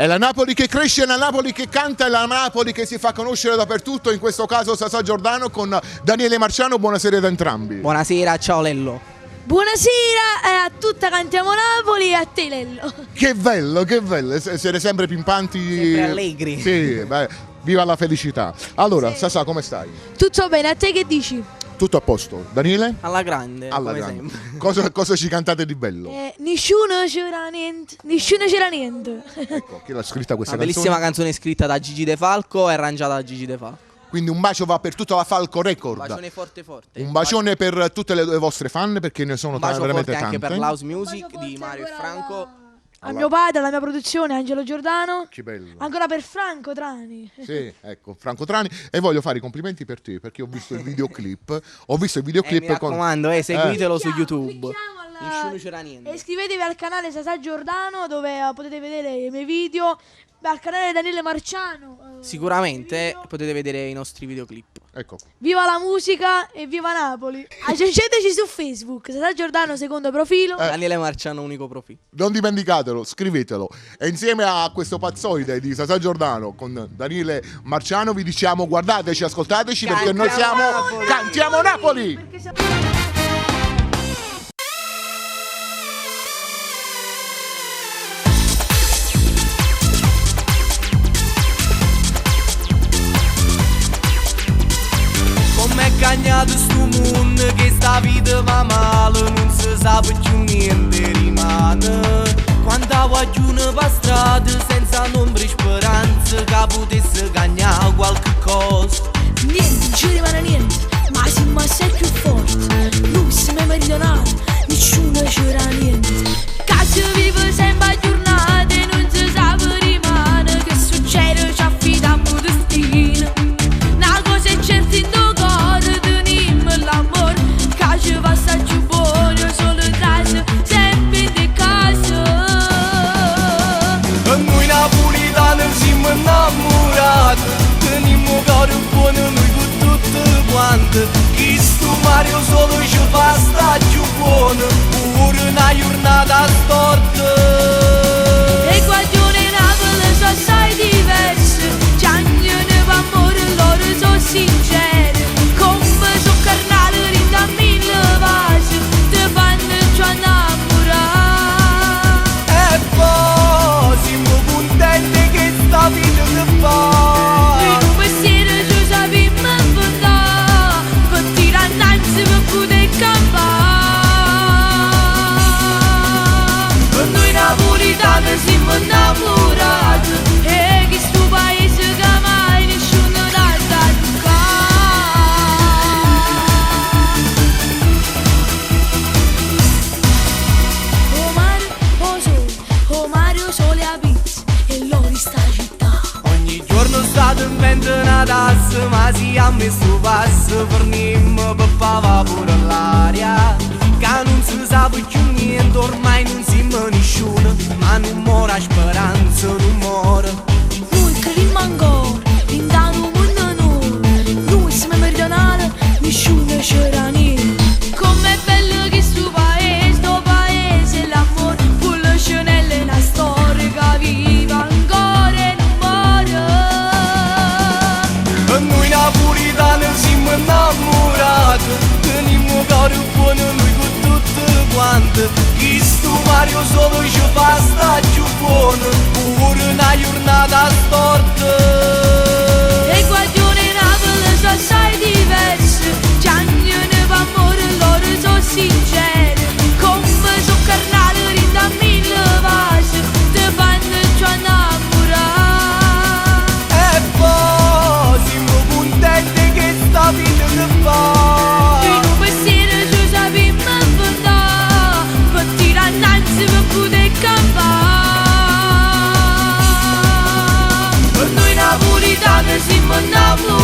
È la Napoli che cresce, è la Napoli che canta, è la Napoli che si fa conoscere dappertutto, in questo caso Sasà Giordano con Daniele Marciano. Buonasera ad entrambi. Buonasera, ciao Lello. Buonasera a tutta Cantiamo Napoli e a te Lello. Che bello, siete sempre pimpanti. Sempre allegri. Sì, beh, viva la felicità. Allora, Sasà, come stai? Tutto bene, a te che dici? Tutto a posto. Daniele? Alla grande, Alla come grande. sempre. Cosa ci cantate di bello? Nessuno c'era niente, nessuno c'era niente. Ecco, chi l'ha scritta questa Una canzone? bellissima canzone scritta da Gigi De Falco e arrangiata da Gigi De Falco. Quindi un bacio va per tutta la Falco Record. Un bacione forte forte. Un bacione per tutte le vostre fan, perché ne sono Un bacio veramente forte tante. anche per l'house music Un bacio di forte Mario e ancora Franco. A mio padre, alla mia produzione, Angelo Giordano. Che bello. Ancora per Franco Trani. Sì, ecco, Franco Trani. E voglio fare i complimenti per te, perché ho visto il videoclip. Mi raccomando, seguitelo su YouTube. Clicchiamo Nessuno c'era niente. E iscrivetevi al canale Sasà Giordano, dove potete vedere i miei video. Al canale Daniele Marciano. Sicuramente potete vedere i nostri videoclip. Ecco. Viva la musica e viva Napoli. Aggiungeteci su Facebook, Sasà Giordano secondo profilo. Daniele Marciano, unico profilo. Non dimenticatelo, scrivetelo. E insieme a questo pazzoide di Sasà Giordano con Daniele Marciano vi diciamo guardateci, ascoltateci, perché noi siamo Napoli. Cantiamo Napoli! Perché Com'è cagnato sto mondo che sta vita va male, non si sa più niente rimane. Quanta guagione va strada senza nombre e speranze che potesse cagnare qualche cosa. niente, non ci rimane niente, ma siamo assai più forti. Noi siamo meridionali, nessuno c'era niente. Caso vive sempre a giornate, non si sa per rimane. Che succede ci affidiamo destino. Una cosa è certa in tuo cuore, teniamo l'amore. Caso passa giù buono, solo traccia, sempre in casa. E noi napolitani siamo innamorati, teniamo cuore buono noi con tutte quante. Chi sto Mario solo ci fa sta giù buono, pure una giornata storta. Le guaglione Napoli sono assai diverse, ciagnone d'amore loro sono sincere. Come sono carnale rinda mille vasi, te fanno già innamorare. E poi siamo contenti che sta vita si fa. In un pensiero ci sappiamo inventare, per tirare innanzi per poter campare. E noi napolitani siamo innamorati, e che sto paese che mai nessuno dà da toccare. Oh Mario sole a pizza e l'ori sta città. Ogni giorno state in mente una tassa, ma si ha messo passo per nimmo per fava pure l'aria. Che non si sa più niente, ormai non siamo nessuno, ma non muore la speranza, non muore. Noi crediamo ancora, intanto mondo noi siamo meridionali, nessuno c'era niente. Com'è bello che sto paese, l'amore, con le scenelle, una storia che vive ancora e non muore. E noi napolitani siamo innamorati, teniamo cuore buono noi con tutte quante. Chi sto Mario solo ci fa sta giù buono, pure una giornata storta. Le guaglione Napoli sono assai diverse, ciagnone d'amore loro sono sincere. Come sono carnale rinda mille vasi, te fanno già innamorare. E poi siamo contenti che sta vita si fa. In un pensiero ci sappiamo inventare, per tirare innanzi per poter campare. E noi napolitani siamo innamorati,